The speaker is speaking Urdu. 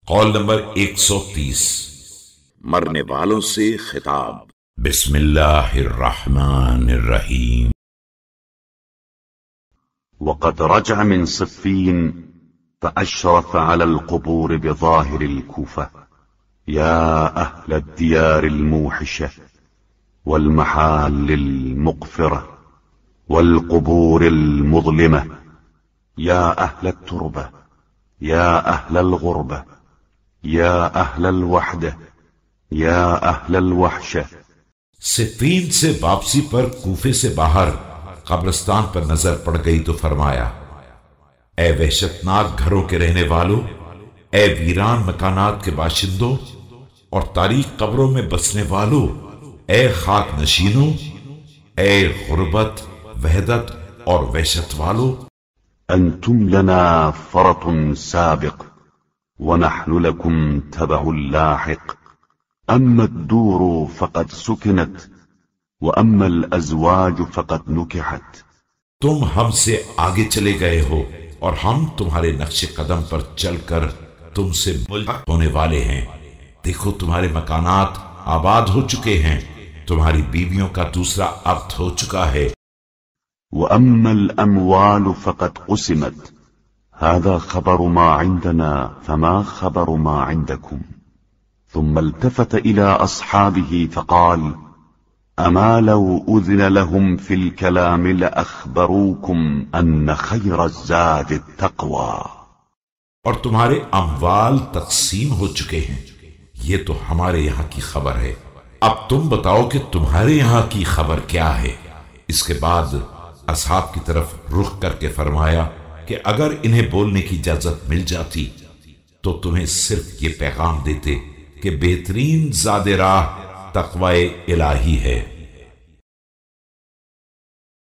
قول نمبر 130 مرنے والوں سے خطاب۔ بسم اللہ الرحمن الرحیم۔ وقد رجع من صفين فأشرف على القبور بظاهر الكوفة يا أهل الديار الموحشة والمحال المقفرة والقبور المظلمة يا أهل التربة يا أهل الغربة يا أهل الوحدة يا أهل الوحشة۔ صفین سے واپسی پر کوفے سے باہر قبرستان پر نظر پڑ گئی تو فرمایا، اے وحشتناک گھروں کے رہنے والوں، اے ویران مکانات کے باشندوں اور تاریک قبروں میں بسنے والوں، اے خاک نشینوں، اے غربت، وحدت اور وحشت والوں، أنتم لنا فرط سابق ونحن لكم تبع لاحق، أما الدور فقد سكنت وأما الأزواج فقد نكحت۔ تم ہم سے آگے چلے گئے ہو اور ہم تمہارے نقش قدم پر چل کر تم سے ملحق ہونے والے ہیں۔ دیکھو تمہارے مکانات آباد ہو چکے ہیں، تمہاری بیویوں کا دوسرا عقد ہو چکا ہے۔ وأما الأموال فقد قسمت، هذا خبر ما عندنا فما خبر ما عندكم۔ ثم التفت إلى أصحابه فقال أما لو أذن لهم في الكلام لأخبروكم أن خير الزاد التقوى۔ اور تمہارے اموال تقسیم ہو چکے ہیں، یہ تو ہمارے یہاں کی خبر ہے، اب تم بتاؤ کہ تمہارے یہاں کی خبر کیا ہے۔ اس کے بعد اصحاب کی طرف رخ کر کے فرمایا کہ اگر انہیں بولنے کی اجازت مل جاتی تو تمہیں صرف یہ پیغام دیتے کہ بہترین زاد راہ تقوی الہی ہے۔